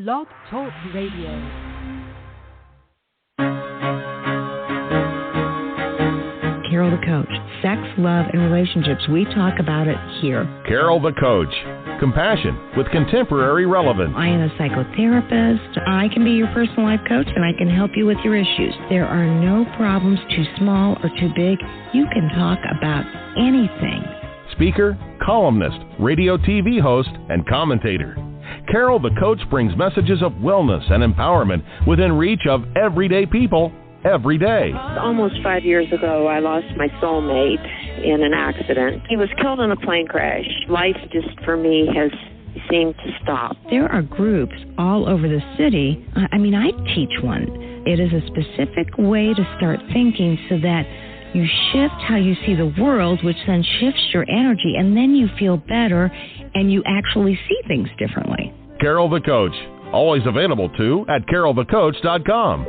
Blog Talk Radio. Carol the Coach. Sex, love, and relationships. We talk about it here. Carol the Coach. Compassion with contemporary relevance. I am a psychotherapist. I can be your personal life coach, and I can help you with your issues. There are no problems too small or too big. You can talk about anything. Speaker, columnist, radio TV host, and commentator. Carol the Coach brings messages of wellness and empowerment within reach of everyday people every day. Almost 5 years ago, I lost my soulmate in an accident. He was killed in a plane crash. Life just, for me, has seemed to stop. There are groups all over the city. I teach one. It is a specific way to start thinking so that you shift how you see the world, which then shifts your energy, and then you feel better and you actually see things differently. Carol the Coach. Always available, too, at carolthecoach.com.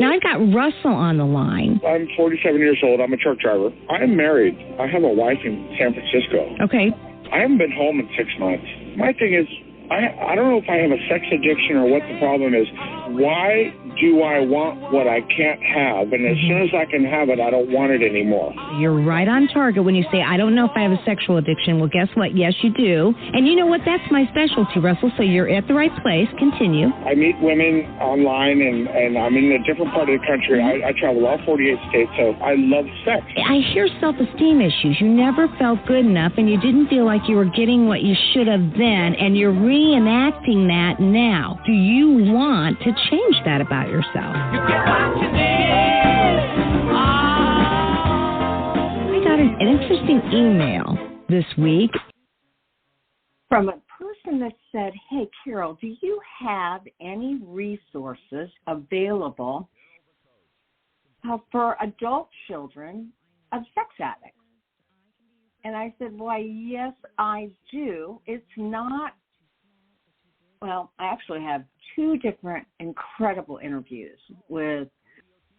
Now, I've got Russell on the line. I'm 47 years old. I'm a truck driver. I am married. I have a wife in San Francisco. Okay. I haven't been home in 6 months. My thing is, I don't know if I have a sex addiction or what the problem is. Why do I want what I can't have? And as soon as I can have it, I don't want it anymore. You're right on target when you say, I don't know if I have a sexual addiction. Well, guess what? Yes, you do. And you know what? That's my specialty, Russell. So you're at the right place. Continue. I meet women online, and I'm in a different part of the country. I travel all 48 states, so I love sex. I hear self-esteem issues. You never felt good enough, and you didn't feel like you were getting what you should have then, and you're reenacting that now. Do you want to change that about yourself? You get what you need. I got an interesting email this week from a person that said, hey, Carol, do you have any resources available for adult children of sex addicts? And I said, why, yes, I do. It's not, well, I actually have 2 different incredible interviews with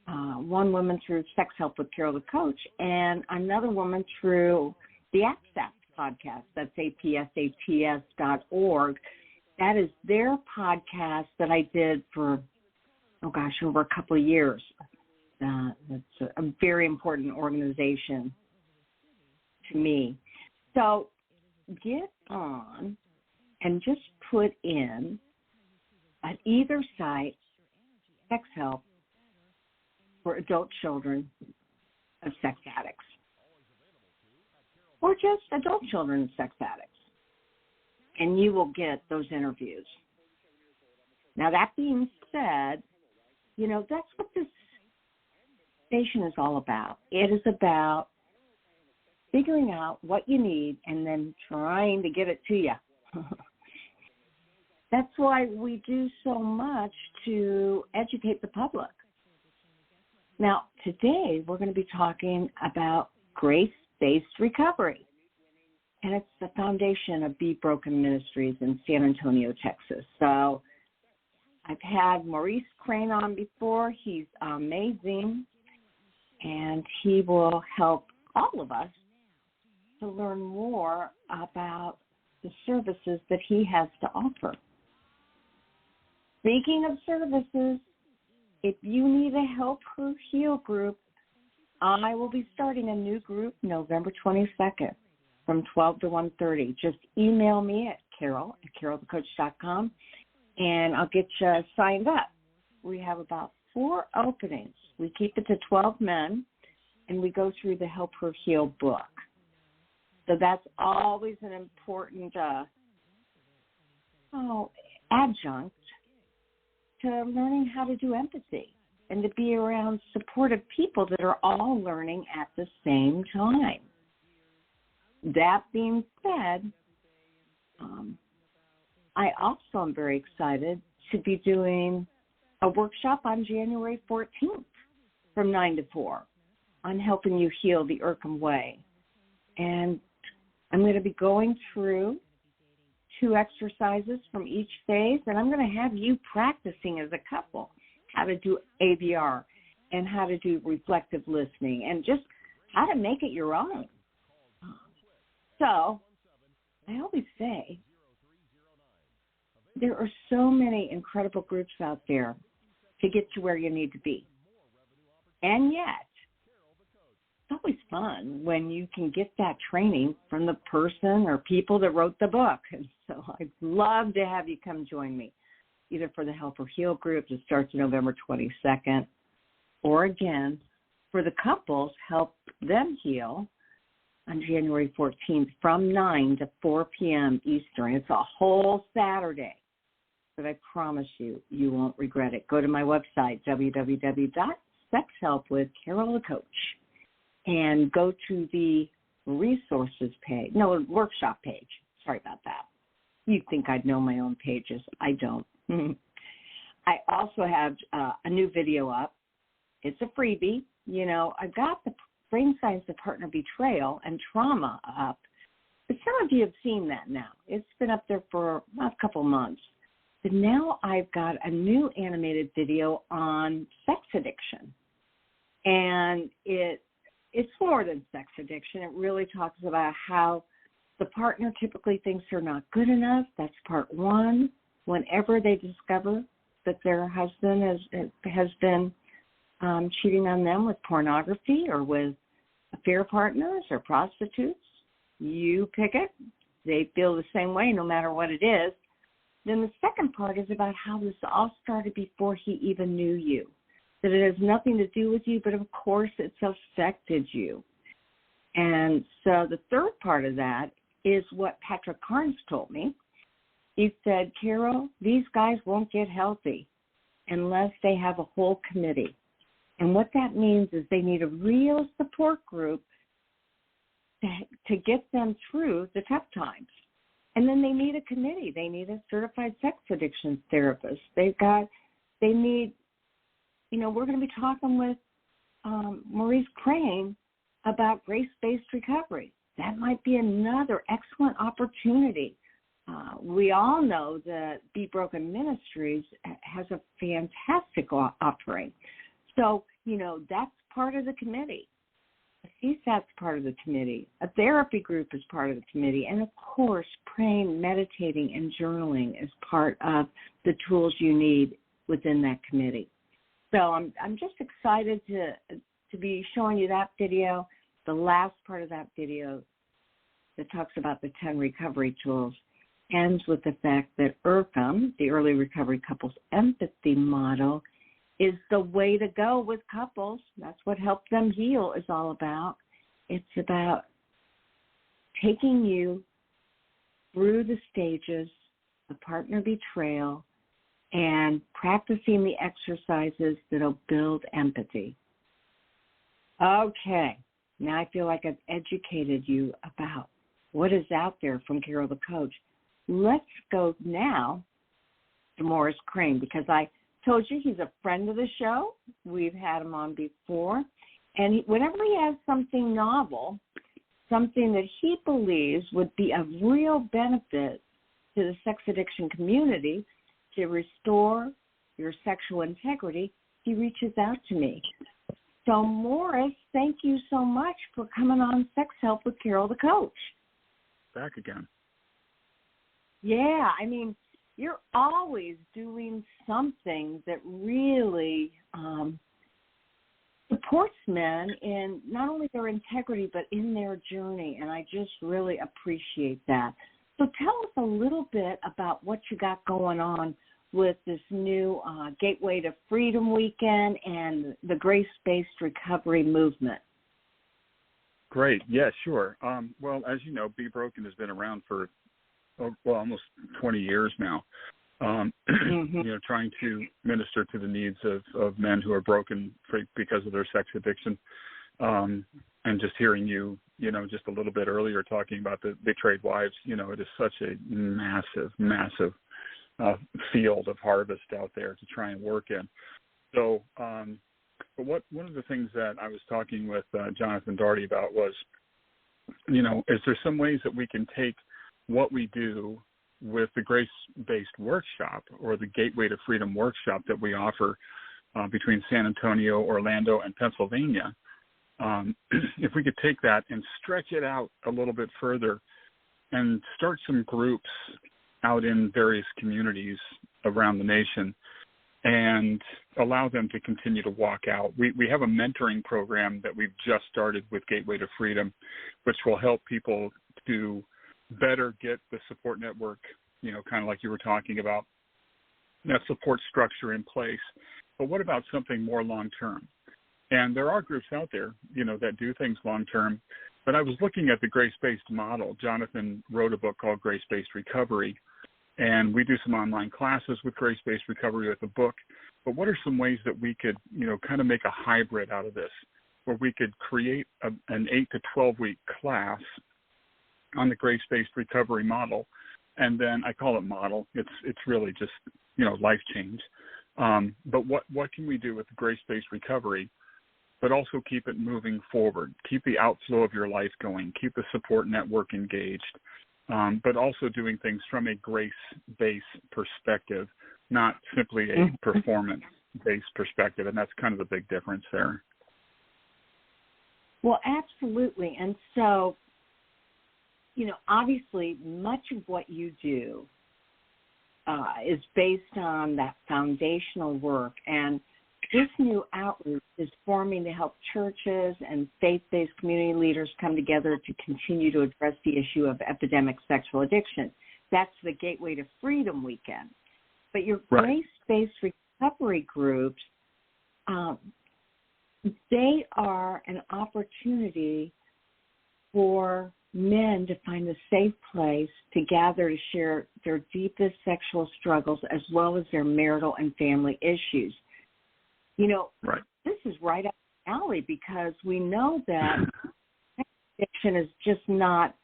one woman through Sex Help with Carol the Coach and another woman through the APSAT podcast. That's apsats.org. That is their podcast that I did for, over a couple of years. It's a very important organization to me. So get on and just put in at either site sex help for adult children of sex addicts, or just adult children of sex addicts, and you will get those interviews. Now, that being said, that's what this station is all about. It is about figuring out what you need and then trying to get it to you. That's why we do so much to educate the public. Now, today we're going to be talking about grace-based recovery, and it's the foundation of Be Broken Ministries in San Antonio, Texas. So I've had Maurice Crane on before. He's amazing, and he will help all of us to learn more about the services that he has to offer. Speaking of services, if you need a Help Her Heal group, I will be starting a new group November 22nd from 12 to 1:30. Just email me at carolthecoach.com, and I'll get you signed up. We have about 4 openings. We keep it to 12 men, and we go through the Help Her Heal book. So that's always an important adjunct to learning how to do empathy and to be around supportive people that are all learning at the same time. That being said, I also am very excited to be doing a workshop on January 14th from 9 to 4 on helping you heal the Irkham way. And I'm going to be going through 2 exercises from each phase, and I'm going to have you practicing as a couple how to do ABR and how to do reflective listening and just how to make it your own. So I always say there are so many incredible groups out there to get you where you need to be. And yet, it's always fun when you can get that training from the person or people that wrote the book. And so I'd love to have you come join me, either for the Help or Heal group that starts November 22nd, or again, for the couples, Help Them Heal on January 14th from 9 to 4 p.m. Eastern. It's a whole Saturday, but I promise you, you won't regret it. Go to my website, www.sexhelpwithcarolthecoach, and go to the resources page, workshop page. Sorry about that. You'd think I'd know my own pages. I don't. I also have a new video up. It's a freebie. I've got the brain science of partner betrayal and trauma up. But some of you have seen that now. It's been up there for a couple months. But now I've got a new animated video on sex addiction. And it's more than sex addiction. It really talks about how the partner typically thinks they're not good enough. That's part one. Whenever they discover that their husband has been cheating on them with pornography or with affair partners or prostitutes, you pick it. They feel the same way no matter what it is. Then the second part is about how this all started before he even knew you, that it has nothing to do with you, but of course it's affected you. And so the third part of that is what Patrick Carnes told me. He said, Carol, these guys won't get healthy unless they have a whole committee. And what that means is they need a real support group to get them through the tough times. And then they need a committee. They need a certified sex addiction therapist. We're going to be talking with Maurice Crane about grace-based recovery. That might be another excellent opportunity. We all know that Be Broken Ministries has a fantastic offering. So, that's part of the committee. A CSAT's part of the committee. A therapy group is part of the committee. And, of course, praying, meditating, and journaling is part of the tools you need within that committee. So I'm just excited to be showing you that video. The last part of that video that talks about the 10 recovery tools ends with the fact that ERCM, the Early Recovery Couples Empathy Model, is the way to go with couples. That's what Help Them Heal is all about. It's about taking you through the stages of partner betrayal and practicing the exercises that'll build empathy. Okay, now I feel like I've educated you about what is out there from Carol the Coach. Let's go now to Maurice Crane, because I told you he's a friend of the show. We've had him on before. And whenever he has something novel, something that he believes would be of real benefit to the sex addiction community to restore your sexual integrity, he reaches out to me. So, Maurice, thank you so much for coming on Sex Help with Carol the Coach. Back again. Yeah, you're always doing something that really supports men in not only their integrity, but in their journey, and I just really appreciate that. So tell us a little bit about what you got going on with this new Gateway to Freedom Weekend and the Grace-Based Recovery Movement. Great. Yeah, sure. Well, as you know, Be Broken has been around for almost 20 years now, trying to minister to the needs of men who are broken because of their sex addiction. And just hearing you, just a little bit earlier talking about the betrayed wives, it is such a massive field of harvest out there to try and work in. So one of the things that I was talking with Jonathan Daugherty about was, is there some ways that we can take what we do with the grace-based workshop or the Gateway to Freedom workshop that we offer between San Antonio, Orlando, and Pennsylvania, if we could take that and stretch it out a little bit further and start some groups out in various communities around the nation and allow them to continue to walk out. We have a mentoring program that we've just started with Gateway to Freedom, which will help people to better get the support network, kind of like you were talking about, that support structure in place. But what about something more long-term? And there are groups out there, that do things long-term. But I was looking at the grace-based model. Jonathan wrote a book called Grace-Based Recovery, and we do some online classes with grace-based recovery with the book. But what are some ways that we could, kind of make a hybrid out of this, where we could create an 8 to 12-week class on the grace-based recovery model, and then I call it model. It's really just, life change. But what can we do with the grace-based recovery, but also keep it moving forward, keep the outflow of your life going, keep the support network engaged, but also doing things from a grace-based perspective, not simply a performance-based perspective, and that's kind of the big difference there. Well, absolutely. And so, obviously much of what you do is based on that foundational work, and this new outreach is forming to help churches and faith-based community leaders come together to continue to address the issue of epidemic sexual addiction. That's the Gateway to Freedom weekend. But your grace-based recovery groups, they are an opportunity for men to find a safe place to gather to share their deepest sexual struggles as well as their marital and family issues. This is right up the alley, because we know that addiction is just not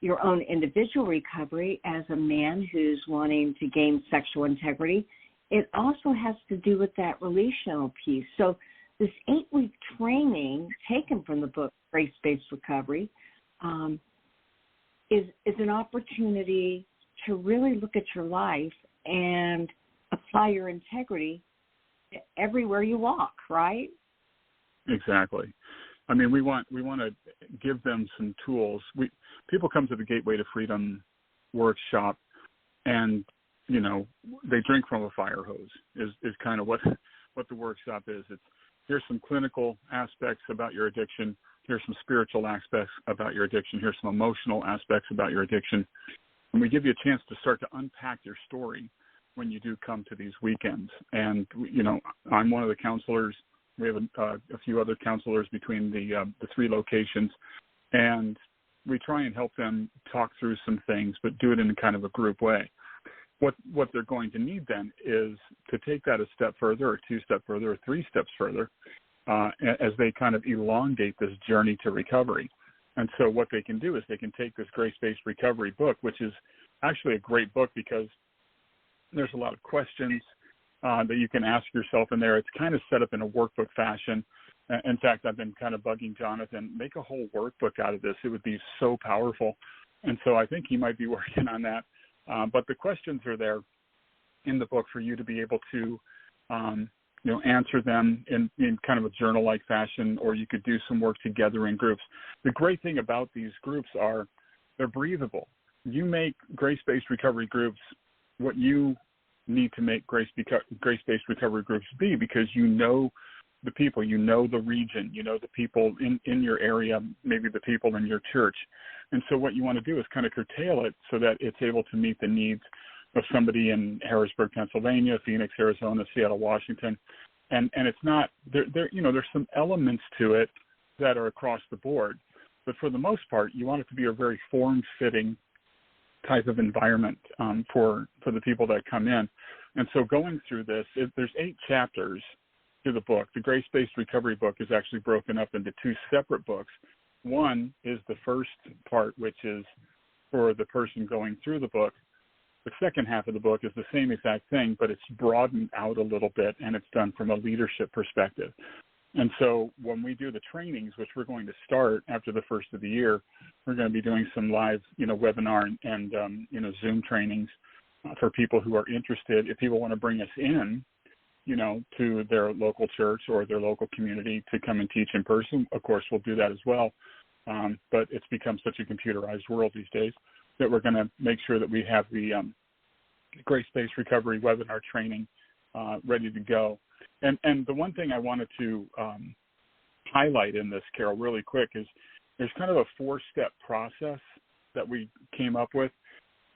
your own individual recovery as a man who's wanting to gain sexual integrity. It also has to do with that relational piece. So this 8-week training taken from the book Grace-Based Recovery is an opportunity to really look at your life and apply your integrity everywhere you walk, right? Exactly. I mean, we want to give them some tools. People come to the Gateway to Freedom workshop, and they drink from a fire hose. Is kind of what the workshop is. It's here's some clinical aspects about your addiction. Here's some spiritual aspects about your addiction. Here's some emotional aspects about your addiction, and we give you a chance to start to unpack your story when you do come to these weekends. And I'm one of the counselors. We have a few other counselors between the 3 locations, and we try and help them talk through some things, but do it in kind of a group way. What they're going to need then is to take that a step further, or 2 steps further, or 3 steps further, as they kind of elongate this journey to recovery. And so what they can do is they can take this Grace-Based Recovery book, which is actually a great book because there's a lot of questions that you can ask yourself in there. It's kind of set up in a workbook fashion. In fact, I've been kind of bugging Jonathan, make a whole workbook out of this. It would be so powerful. And so I think he might be working on that. But the questions are there in the book for you to be able to, answer them in kind of a journal-like fashion, or you could do some work together in groups. The great thing about these groups are they're breathable. You make grace-based recovery groups what you need to make grace-based recovery groups be, because the people, the region, the people in your area, maybe the people in your church. And so what you want to do is kind of curtail it so that it's able to meet the needs of somebody in Harrisburg, Pennsylvania, Phoenix, Arizona, Seattle, Washington. And it's not, there's some elements to it that are across the board. But for the most part, you want it to be a very form-fitting type of environment for the people that come in. And so going through this, there's 8 chapters to the book. The Grace-Based Recovery book is actually broken up into 2 separate books. One is the first part, which is for the person going through the book. The second half of the book is the same exact thing, but it's broadened out a little bit, and it's done from a leadership perspective. And so when we do the trainings, which we're going to start after the first of the year, we're going to be doing some live, webinar and Zoom trainings for people who are interested. If people want to bring us in, to their local church or their local community to come and teach in person, of course, we'll do that as well. But it's become such a computerized world these days that we're going to make sure that we have the grace-based recovery webinar training ready to go. And the one thing I wanted to highlight in this, Carol, really quick is there's kind of a 4-step process that we came up with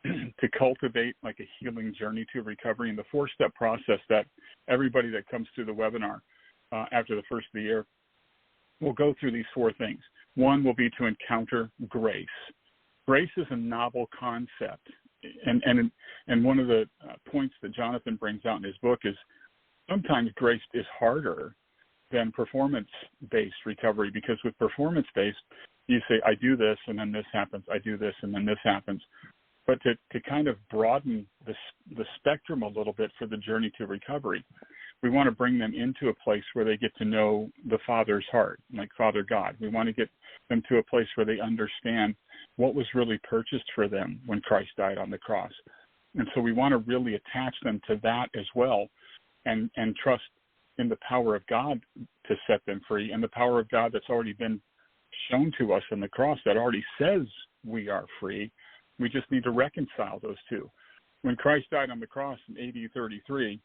to cultivate like a healing journey to recovery. And the 4-step process that everybody that comes through the webinar after the first of the year will go through these 4 things. One will be to encounter grace. Grace is a novel concept. And one of the points that Jonathan brings out in his book is sometimes grace is harder than performance-based recovery, because with performance-based, you say, I do this, and then this happens. I do this, and then this happens. But to kind of broaden the spectrum a little bit for the journey to recovery, we want to bring them into a place where they get to know the Father's heart, like Father God. We want to get them to a place where they understand what was really purchased for them when Christ died on the cross. And so we want to really attach them to that as well, and trust in the power of God to set them free, and the power of God that's already been shown to us on the cross that already says we are free. We just need to reconcile those two. When Christ died on the cross in AD 33,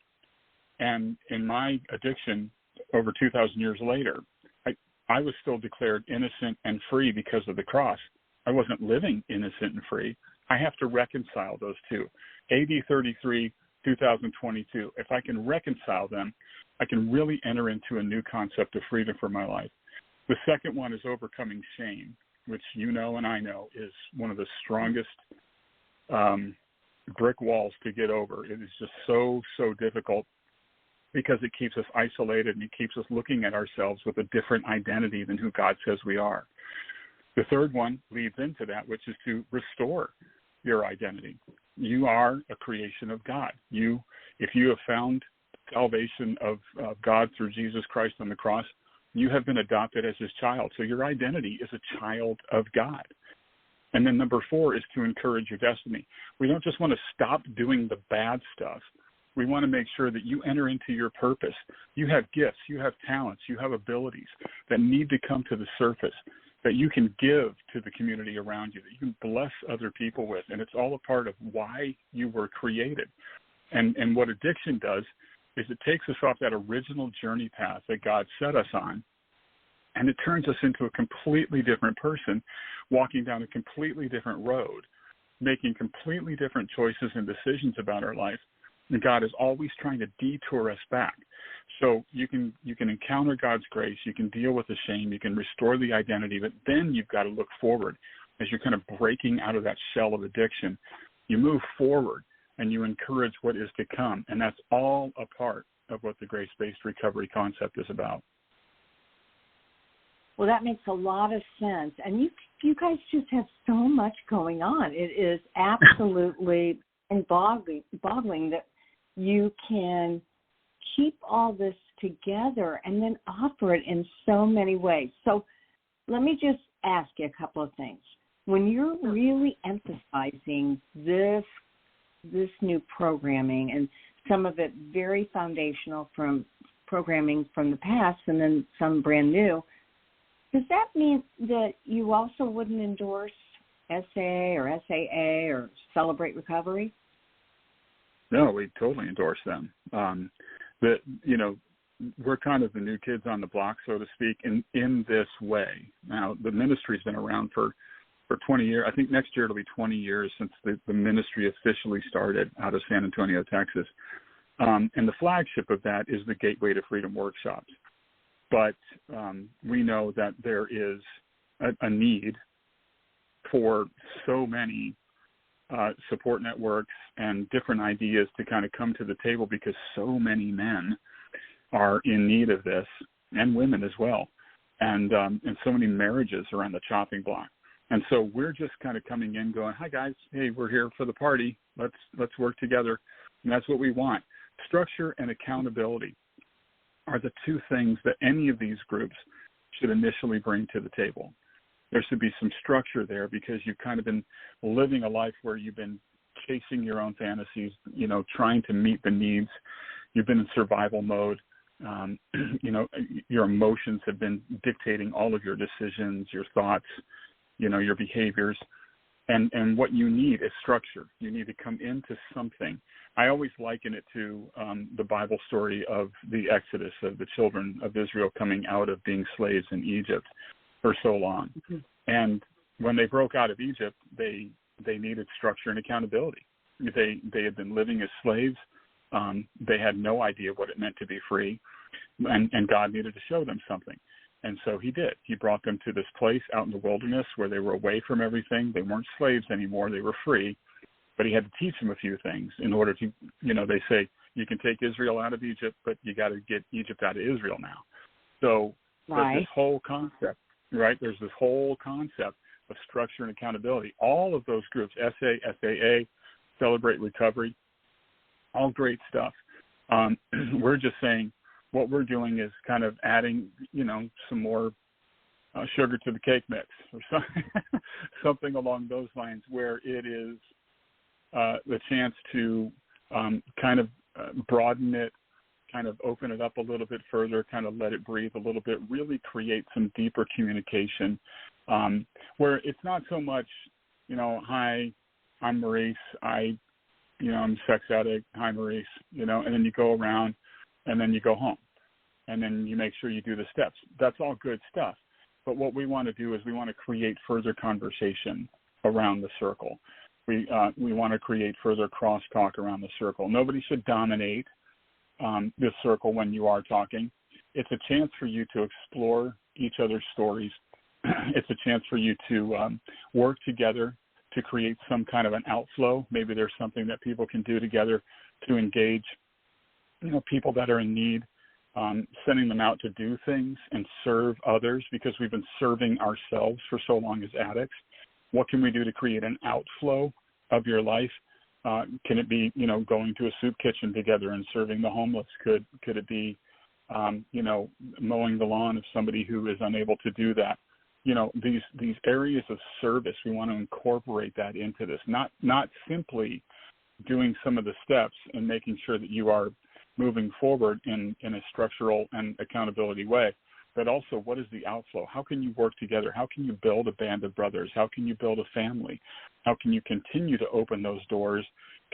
and in my addiction over 2,000 years later, I was still declared innocent and free because of the cross. I wasn't living innocent and free. I have to reconcile those two. AD 33, 2022. If I can reconcile them, I can really enter into a new concept of freedom for my life. The second one is overcoming shame, which you know and I know is one of the strongest brick walls to get over. It is just so difficult because it keeps us isolated and it keeps us looking at ourselves with a different identity than who God says we are. The third one leads into that, which is to restore your identity. You are a creation of God. If you have found salvation of God through Jesus Christ on the cross, you have been adopted as his child. So your identity is a child of God. And then number 4 is to encourage your destiny. We don't just want to stop doing the bad stuff. We want to make sure that you enter into your purpose. You have gifts, you have talents, you have abilities that need to come to the surface, that you can give to the community around you, that you can bless other people with. And it's all a part of why you were created. And what addiction does is it takes us off that original journey path that God set us on, and it turns us into a completely different person, walking down a completely different road, making completely different choices and decisions about our life. And God is always trying to detour us back. So you can encounter God's grace, you can deal with the shame, you can restore the identity, but then you've got to look forward. As you're kind of breaking out of that shell of addiction, you move forward and you encourage what is to come. And that's all a part of what the grace-based recovery concept is about. Well, that makes a lot of sense. And you guys just have so much going on. It is absolutely boggling that you can keep all this together and then offer it in so many ways. So let me just ask you a couple of things. When you're really emphasizing this new programming, and some of it very foundational from programming from the past and then some brand new, does that mean that you also wouldn't endorse SA or SAA or Celebrate Recovery? No, we totally endorse them. We're kind of the new kids on the block, so to speak, in this way. Now, the ministry's been around for 20 years. I think next year it'll be 20 years since the ministry officially started out of San Antonio, Texas. And the flagship of that is the Gateway to Freedom workshops. But we know that there is a need for so many support networks and different ideas to kind of come to the table, because so many men are in need of this, and women as well, and so many marriages are on the chopping block. And so we're just kind of coming in going, hi guys, hey, we're here for the party. Let's work together. And that's what we want. Structure and accountability are the two things that any of these groups should initially bring to the table. There should be some structure there, because you've kind of been living a life where you've been chasing your own fantasies, trying to meet the needs. You've been in survival mode. Your emotions have been dictating all of your decisions, your thoughts, your behaviors. And what you need is structure. You need to come into something. I always liken it to the Bible story of the Exodus, of the children of Israel coming out of being slaves in Egypt for so long. Mm-hmm. And when they broke out of Egypt, they needed structure and accountability. They had been living as slaves. They had no idea what it meant to be free, and God needed to show them something. And so he did. He brought them to this place out in the wilderness where they were away from everything. They weren't slaves anymore. They were free. But he had to teach them a few things in order to, they say you can take Israel out of Egypt, but you got to get Egypt out of Israel now. So there's this whole concept, right? There's this whole concept of structure and accountability. All of those groups, SA, SAA, Celebrate Recovery, all great stuff. We're just saying, what we're doing is kind of adding, some more sugar to the cake mix or something along those lines, where it is the chance to kind of broaden it, kind of open it up a little bit further, kind of let it breathe a little bit, really create some deeper communication, where it's not so much, hi, I'm Maurice, I'm a sex addict, hi Maurice, and then you go around and then you go home, and then you make sure you do the steps. That's all good stuff. But what we want to do is we want to create further conversation around the circle. We want to create further crosstalk around the circle. Nobody should dominate this circle when you are talking. It's a chance for you to explore each other's stories. It's a chance for you to work together to create some kind of an outflow. Maybe there's something that people can do together to engage, people that are in need, sending them out to do things and serve others, because we've been serving ourselves for so long as addicts. What can we do to create an outflow of your life? Can it be, going to a soup kitchen together and serving the homeless? Could it be, mowing the lawn of somebody who is unable to do that? These areas of service, we want to incorporate that into this, not simply doing some of the steps and making sure that you are moving forward in a structural and accountability way, but also what is the outflow? How can you work together? How can you build a band of brothers? How can you build a family? How can you continue to open those doors,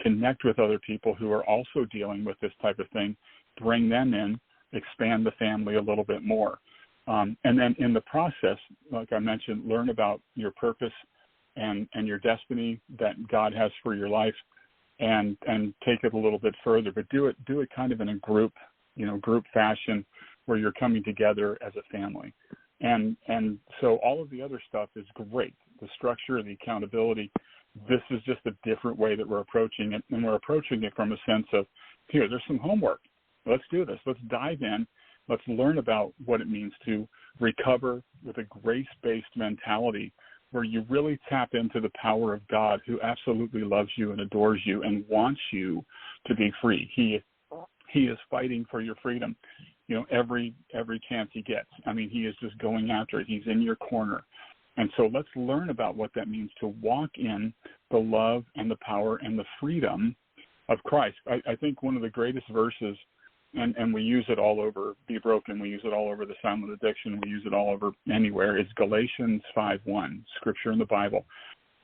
connect with other people who are also dealing with this type of thing, bring them in, expand the family a little bit more? And then in the process, like I mentioned, learn about your purpose and your destiny that God has for your life, and take it a little bit further, but do it kind of in a group fashion where you're coming together as a family. And so all of the other stuff is great. The structure, the accountability, this is just a different way that we're approaching it. And we're approaching it from a sense of, here, there's some homework. Let's do this. Let's dive in. Let's learn about what it means to recover with a grace-based mentality, where you really tap into the power of God, who absolutely loves you and adores you and wants you to be free. He is fighting for your freedom, every chance he gets. I mean, he is just going after it. He's in your corner. And so let's learn about what that means to walk in the love and the power and the freedom of Christ. I think one of the greatest verses, and we use it all over Be Broken, we use it all over the Silent Addiction, we use it all over anywhere, is Galatians 5:1, scripture in the Bible.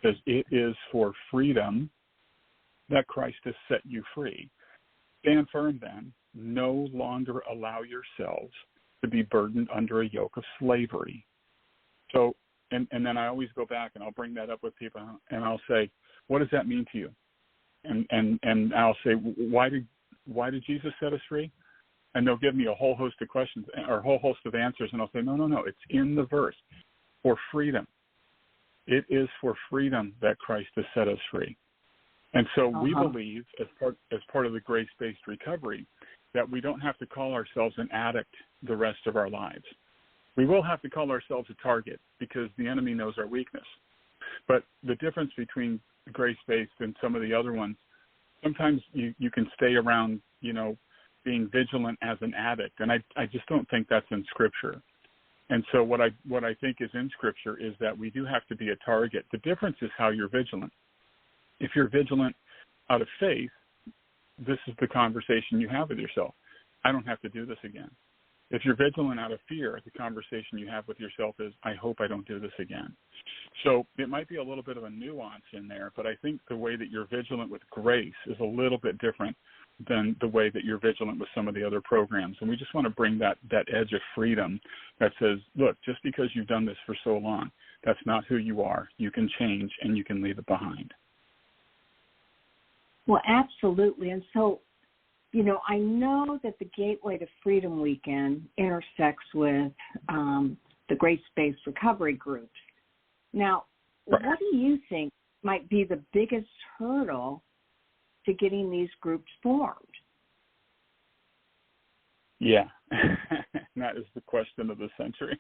It says, it is for freedom that Christ has set you free. Stand firm then, no longer allow yourselves to be burdened under a yoke of slavery. So, and then I always go back and I'll bring that up with people and I'll say, what does that mean to you? And I'll say, why did Jesus set us free? And they'll give me a whole host of questions or a whole host of answers, and I'll say, no, it's in the verse. For freedom. It is for freedom that Christ has set us free. And so we believe, as part of the grace-based recovery, that we don't have to call ourselves an addict the rest of our lives. We will have to call ourselves a target, because the enemy knows our weakness. But the difference between grace-based and some of the other ones, sometimes you can stay around, being vigilant as an addict, and I just don't think that's in Scripture. And so what I think is in Scripture is that we do have to be a target. The difference is how you're vigilant. If you're vigilant out of faith, this is the conversation you have with yourself. I don't have to do this again. If you're vigilant out of fear, the conversation you have with yourself is, I hope I don't do this again. So it might be a little bit of a nuance in there, but I think the way that you're vigilant with grace is a little bit different than the way that you're vigilant with some of the other programs. And we just want to bring that edge of freedom that says, look, just because you've done this for so long, that's not who you are. You can change and you can leave it behind. Well, absolutely. And so, you know, I know that the Gateway to Freedom Weekend intersects with the grace-based recovery groups. Now, what do you think might be the biggest hurdle to getting these groups formed? Yeah, that is the question of the century.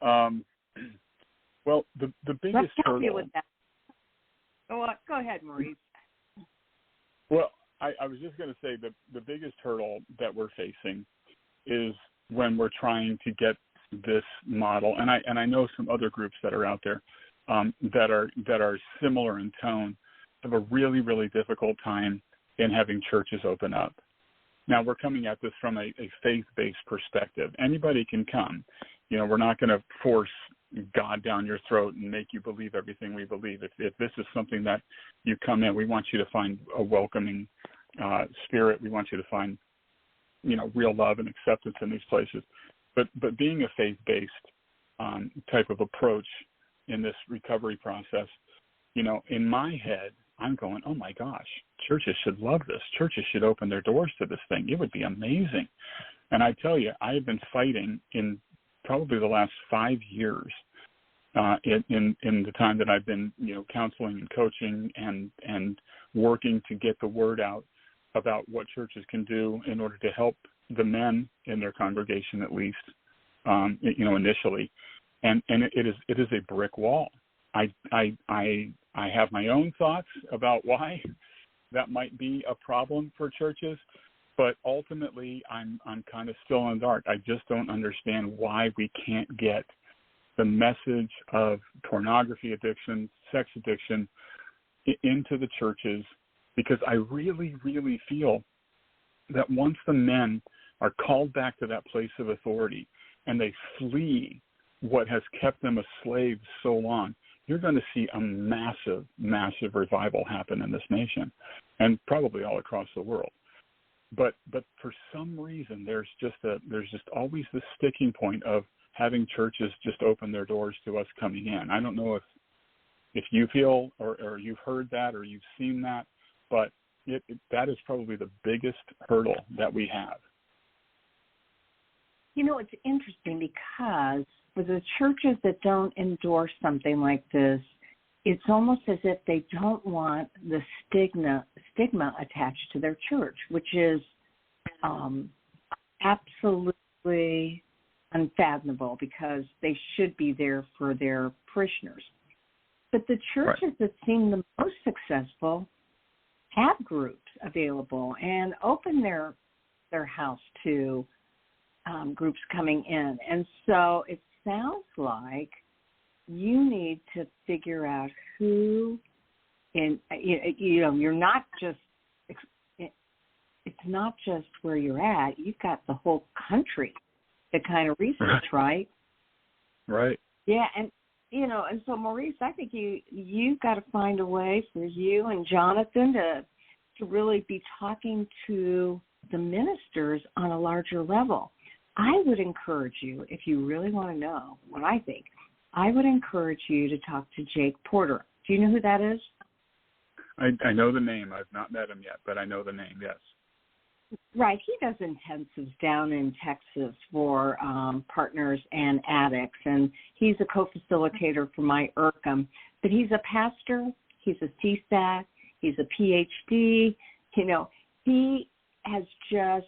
Well, the biggest Let's help hurdle. You with that. Go ahead, Maurice. Well, I was just going to say the biggest hurdle that we're facing is when we're trying to get this model, and I know some other groups that are out there that are similar in tone, have a really, really difficult time in having churches open up. Now, we're coming at this from a faith-based perspective. Anybody can come. You know, we're not going to force God down your throat and make you believe everything we believe. If this is something that you come in, we want you to find a welcoming spirit. We want you to find, you know, real love and acceptance in these places. But being a faith-based type of approach in this recovery process, you know, in my head, I'm going, oh my gosh, churches should love this. Churches should open their doors to this thing. It would be amazing. And I tell you, I have been fighting in probably the last 5 years in the time that I've been, you know, counseling and coaching and working to get the word out about what churches can do in order to help the men in their congregation, at least, you know, initially. And it is a brick wall. I have my own thoughts about why that might be a problem for churches, but ultimately I'm kind of still in the dark. I just don't understand why we can't get the message of pornography addiction, sex addiction into the churches, because I really, really feel that once the men are called back to that place of authority and they flee what has kept them a slave so long, you're going to see a massive, massive revival happen in this nation and probably all across the world. But for some reason, there's just always this sticking point of having churches just open their doors to us coming in. I don't know if you feel or you've heard that or you've seen that, but that is probably the biggest hurdle that we have. You know, it's interesting because for the churches that don't endorse something like this, it's almost as if they don't want the stigma attached to their church, which is absolutely unfathomable because they should be there for their parishioners. But the churches that seem the most successful have groups available and open their house to groups coming in. And so it sounds like you need to figure out who, you know, you're not just, it's not just where you're at. You've got the whole country to kind of research, right? Right. Yeah, and, you know, and so, Maurice, I think you've got to find a way for you and Jonathan to really be talking to the ministers on a larger level. I would encourage you, if you really want to know what I think, I would encourage you to talk to Jake Porter. Do you know who that is? I know the name. I've not met him yet, but I know the name, yes. Right. He does intensives down in Texas for partners and addicts, and he's a co-facilitator for my IRCM. But he's a pastor. He's a CSAT. He's a PhD. You know, he has just,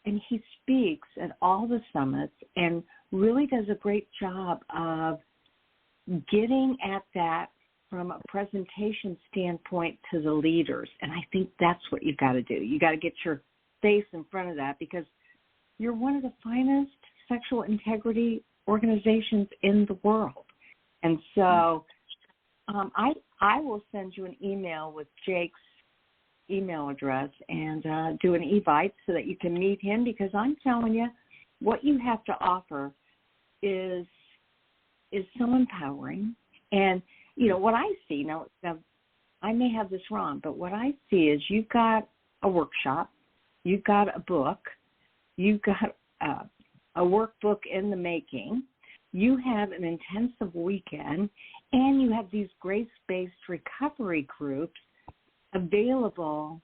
and he speaks at all the summits and really does a great job of getting at that from a presentation standpoint to the leaders. And I think that's what you've got to do. You got to get your face in front of that because you're one of the finest sexual integrity organizations in the world. And so I will send you an email with Jake's email address and do an invite so that you can meet him, because I'm telling you, what you have to offer is so empowering. And, what I see, now I may have this wrong, but what I see is you've got a workshop, you've got a book, you've got a workbook in the making, you have an intensive weekend, and you have these grace-based recovery groups available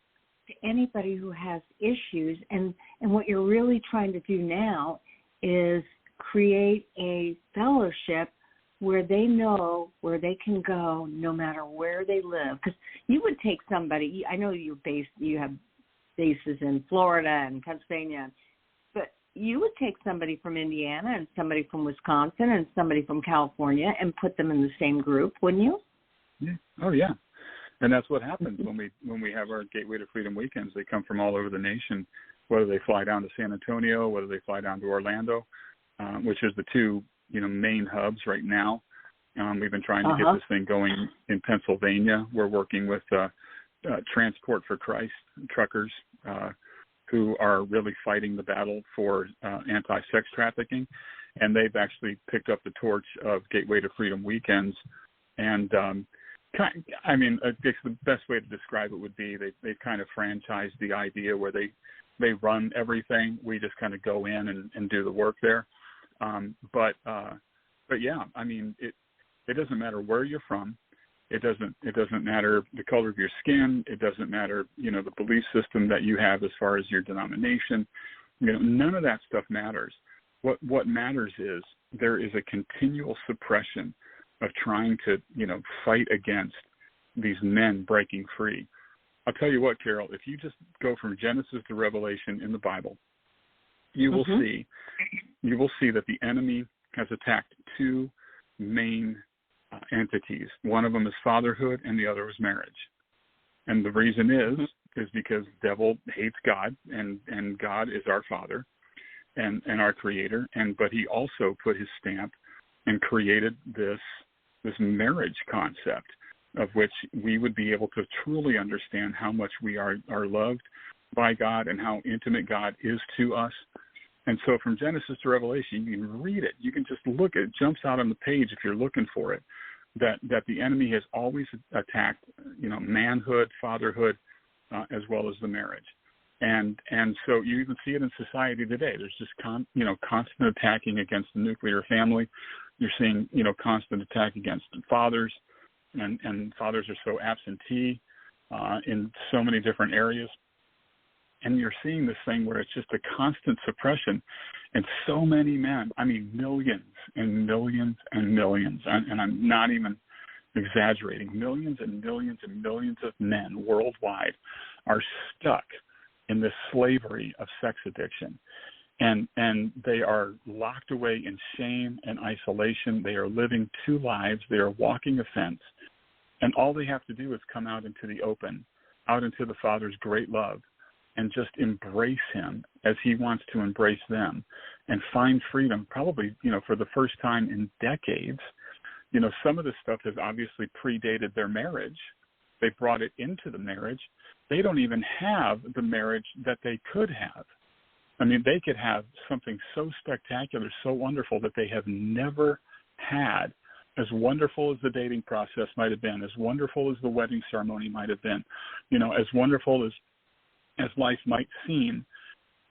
to anybody who has issues. And what you're really trying to do now is create a fellowship where they know where they can go no matter where they live. Because you would take somebody, I know you have bases in Florida and Pennsylvania, but you would take somebody from Indiana and somebody from Wisconsin and somebody from California and put them in the same group, wouldn't you? Yeah. Oh, yeah. And that's what happens when we have our Gateway to Freedom weekends. They come from all over the nation, whether they fly down to San Antonio, whether they fly down to Orlando, which is the two main hubs right now. We've been trying to get this thing going in Pennsylvania. We're working with Transport for Christ truckers who are really fighting the battle for anti-sex trafficking, and they've actually picked up the torch of Gateway to Freedom weekends. And I guess the best way to describe it would be they've kind of franchised the idea where they run everything. We just kind of go in and do the work there. But yeah, it doesn't matter where you're from. It doesn't matter the color of your skin. It doesn't matter, the belief system that you have as far as your denomination. None of that stuff matters. What matters is there is a continual suppression of trying to, fight against these men breaking free. I'll tell you what, Carol, if you just go from Genesis to Revelation in the Bible, you will see that the enemy has attacked two main entities. One of them is fatherhood and the other is marriage. And the reason is because the devil hates God, and God is our Father and our Creator, but he also put his stamp and created this marriage concept, of which we would be able to truly understand how much we are loved by God and how intimate God is to us. And so from Genesis to Revelation, you can read it. You can just look at it. It jumps out on the page if you're looking for it, that the enemy has always attacked, manhood, fatherhood, as well as the marriage. And so you even see it in society today. There's just constant attacking against the nuclear family. You're seeing, constant attack against fathers, and fathers are so absentee in so many different areas. And you're seeing this thing where it's just a constant suppression. And so many men, millions and millions and millions, and I'm not even exaggerating, millions and millions and millions of men worldwide are stuck in this slavery of sex addiction. And they are locked away in shame and isolation. They are living two lives. They are walking a fence. And all they have to do is come out into the open, out into the Father's great love, and just embrace him as he wants to embrace them and find freedom, probably, for the first time in decades. Some of this stuff has obviously predated their marriage. They brought it into the marriage. They don't even have the marriage that they could have. They could have something so spectacular, so wonderful that they have never had, as wonderful as the dating process might have been, as wonderful as the wedding ceremony might have been, as wonderful as life might seem.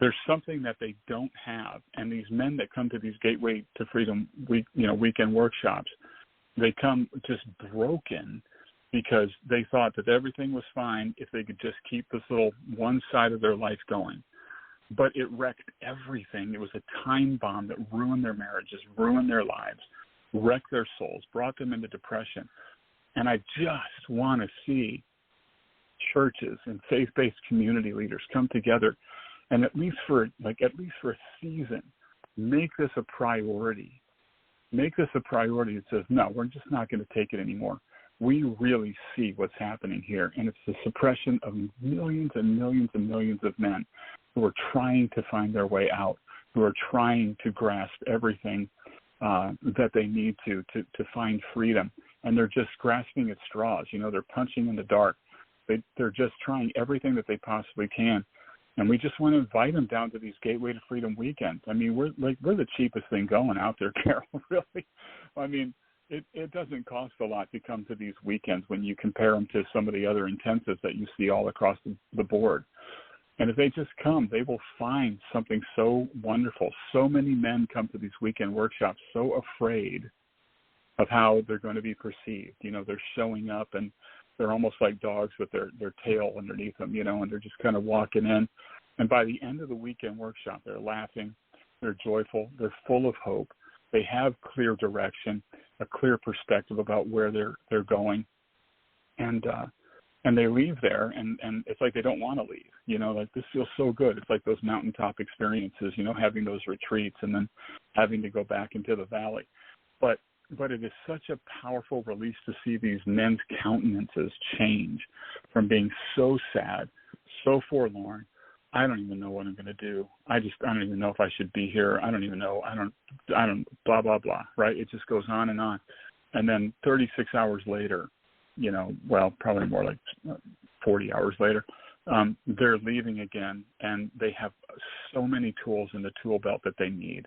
There's something that they don't have. And these men that come to these Gateway to Freedom weekend workshops, they come just broken because they thought that everything was fine if they could just keep this little one side of their life going. But it wrecked everything. It was a time bomb that ruined their marriages, ruined their lives, wrecked their souls, brought them into depression. And I just want to see churches and faith-based community leaders come together and at least for a season, make this a priority. Make this a priority that says, no, we're just not going to take it anymore. We really see what's happening here, and it's the suppression of millions and millions and millions of men who are trying to find their way out, who are trying to grasp everything that they need to find freedom. And they're just grasping at straws. They're punching in the dark. They're just trying everything that they possibly can And we just want to invite them down to these Gateway to Freedom weekends. I mean, we're the cheapest thing going out there, Carol, really. I mean, it doesn't cost a lot to come to these weekends when you compare them to some of the other intensives that you see all across the board. And if they just come, they will find something so wonderful. So many men come to these weekend workshops so afraid of how they're going to be perceived. You know, they're showing up and they're almost like dogs with their tail underneath them, you know, and they're just kind of walking in. And by the end of the weekend workshop, they're laughing, they're joyful, they're full of hope. They have clear direction, a clear perspective about where they're going. And they leave there, and it's like they don't want to leave. You know, like this feels so good. It's like those mountaintop experiences, you know, having those retreats and then having to go back into the valley. But it is such a powerful release to see these men's countenances change from being so sad, so forlorn. I don't even know what I'm going to do. I don't even know if I should be here. I don't even know. I don't, blah, blah, blah, right? It just goes on. And then 36 hours later, you know, well, probably more like 40 hours later, they're leaving again, and they have so many tools in the tool belt that they need.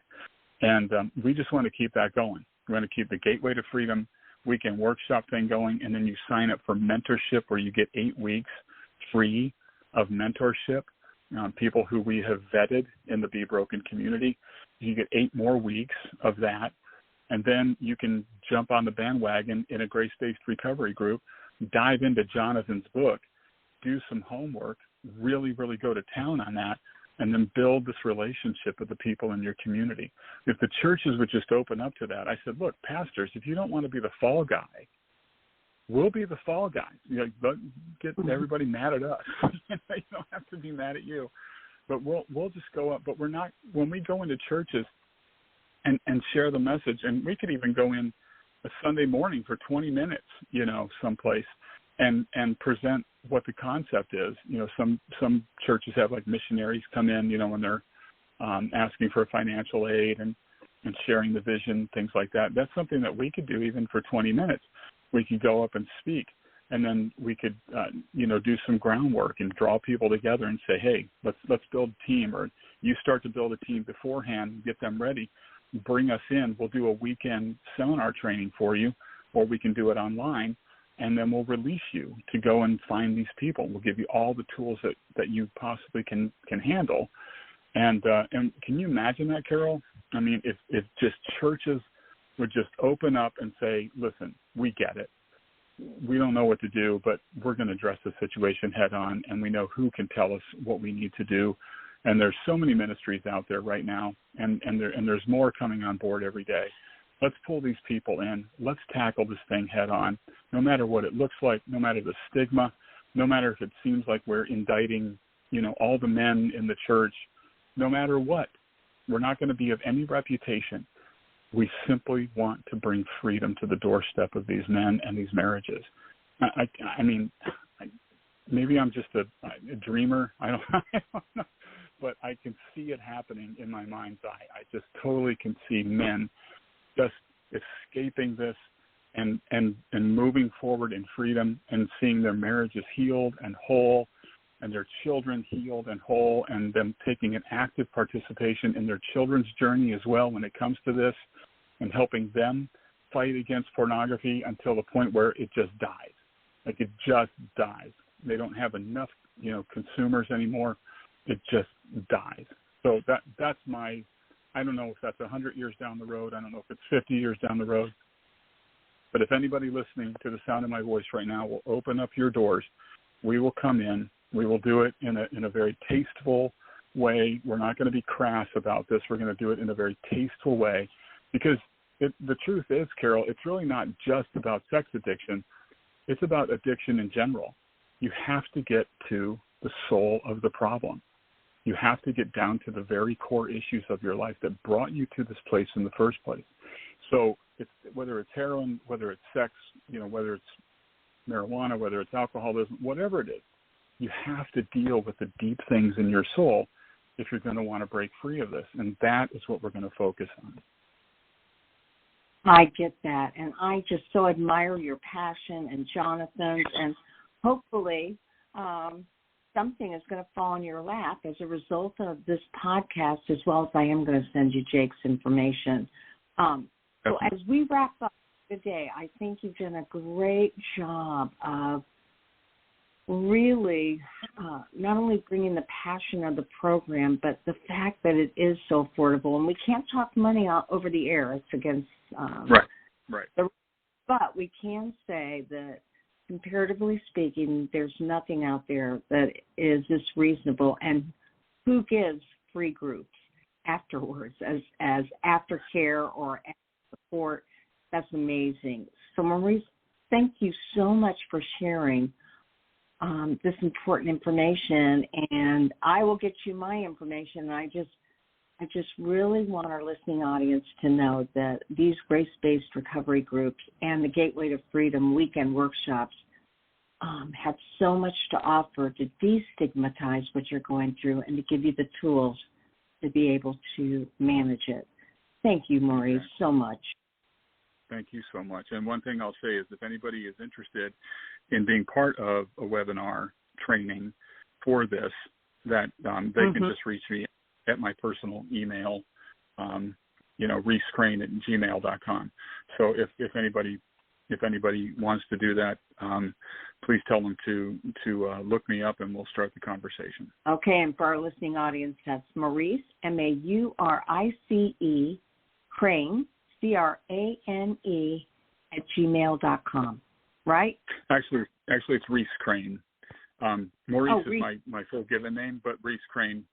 And we just want to keep that going. We want to keep the Gateway to Freedom weekend workshop thing going, and then you sign up for mentorship where you get 8 weeks free of mentorship. People who we have vetted in the Be Broken community. You get 8 more weeks of that, and then you can jump on the bandwagon in a grace-based recovery group, dive into Jonathan's book, do some homework, really, really go to town on that, and then build this relationship with the people in your community. If the churches would just open up to that, I said, look, pastors, if you don't want to be the fall guy, we'll be the fall guys. You know, don't get everybody mad at us. You don't have to be mad at you. But we'll just go up. But we're not, when we go into churches and share the message, and we could even go in a Sunday morning for 20 minutes, you know, someplace, and present what the concept is. You know, some churches have like missionaries come in, you know, when they're asking for financial aid and sharing the vision, things like that. That's something that we could do even for 20 minutes. We could go up and speak, and then we could, you know, do some groundwork and draw people together and say, hey, let's build a team, or you start to build a team beforehand, get them ready, bring us in. We'll do a weekend seminar training for you, or we can do it online, and then we'll release you to go and find these people. We'll give you all the tools that you possibly can handle. And can you imagine that, Carol? I mean, if just churches would just open up and say, listen, we get it. We don't know what to do, but we're going to address the situation head on, and we know who can tell us what we need to do. And there's so many ministries out there right now, and there's more coming on board every day. Let's pull these people in. Let's tackle this thing head on, no matter what it looks like, no matter the stigma, no matter if it seems like we're indicting, you know, all the men in the church, no matter what. We're not going to be of any reputation. We simply want to bring freedom to the doorstep of these men and these marriages. I mean, maybe I'm just a dreamer. I don't know. But I can see it happening in my mind's eye. I just totally can see men just escaping this and moving forward in freedom and seeing their marriages healed and whole and their children healed and whole, and them taking an active participation in their children's journey as well when it comes to this, and helping them fight against pornography until the point where it just dies. Like it just dies. They don't have enough, you know, consumers anymore. It just dies. So that's my, I don't know if that's 100 years down the road. I don't know if it's 50 years down the road. But if anybody listening to the sound of my voice right now will open up your doors, we will come in. We will do it in a very tasteful way. We're not going to be crass about this. We're going to do it in a very tasteful way, because the truth is, Carol, it's really not just about sex addiction. It's about addiction in general. You have to get to the soul of the problem. You have to get down to the very core issues of your life that brought you to this place in the first place. So it's, whether it's heroin, whether it's sex, you know, whether it's marijuana, whether it's alcoholism, whatever it is, you have to deal with the deep things in your soul if you're going to want to break free of this. And that is what we're going to focus on. I get that. And I just so admire your passion and Jonathan's. And hopefully something is going to fall in your lap as a result of this podcast, as well as I am going to send you Jake's information. So as we wrap up today, I think you've done a great job of really not only bringing the passion of the program, but the fact that it is so affordable. And we can't talk money out over the air. It's against right. But we can say that, comparatively speaking, there's nothing out there that is this reasonable. And who gives free groups afterwards as aftercare or support? That's amazing. So, Maurice, thank you so much for sharing this important information. And I will get you my information. And I just really want our listening audience to know that these grace-based recovery groups and the Gateway to Freedom weekend workshops have so much to offer to destigmatize what you're going through and to give you the tools to be able to manage it. Thank you, Maurice, so much. Thank you so much. And one thing I'll say is if anybody is interested in being part of a webinar training for this, that they can just reach me at my personal email, reesecrane@gmail.com. So if anybody wants to do that, please tell them to look me up and we'll start the conversation. Okay, and for our listening audience, that's Maurice, MAURICE, Crane, CRANE, @gmail.com, right? Actually, it's Reese Crane. Maurice is my full given name, but Reese Crane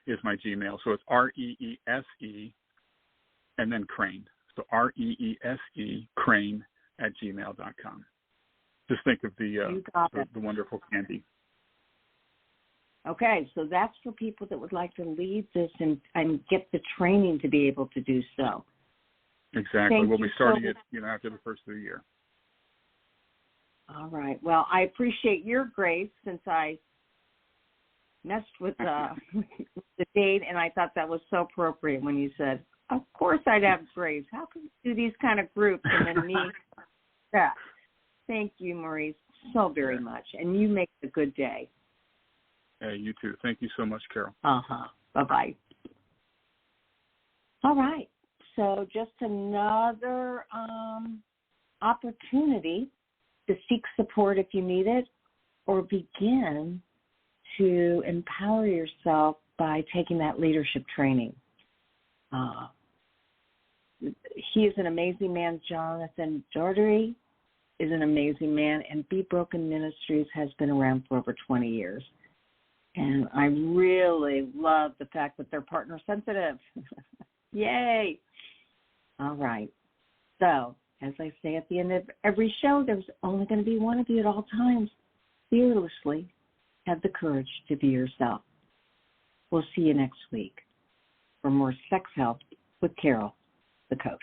is my Gmail. So it's REESE and then Crane. So REESE, Crane @gmail.com. Just think of the wonderful candy. Okay, so that's for people that would like to lead this and get the training to be able to do so. Exactly. We'll be starting it, after the first of the year. All right. Well, I appreciate your grace since I messed with the date, and I thought that was so appropriate when you said, of course I'd have grace. How can you do these kind of groups and then me? Yeah. Thank you, Maurice, so very much. And you make it a good day. Hey, you too. Thank you so much, Carol. Bye-bye. All right. So just another opportunity to seek support if you need it, or begin to empower yourself by taking that leadership training. He is an amazing man. Jonathan Daugherty is an amazing man, and Be Broken Ministries has been around for over 20 years. And I really love the fact that they're partner sensitive. Yay! All right. So, as I say at the end of every show, there's only going to be one of you at all times. Fearlessly have the courage to be yourself. We'll see you next week for more sex help with Carol, the coach.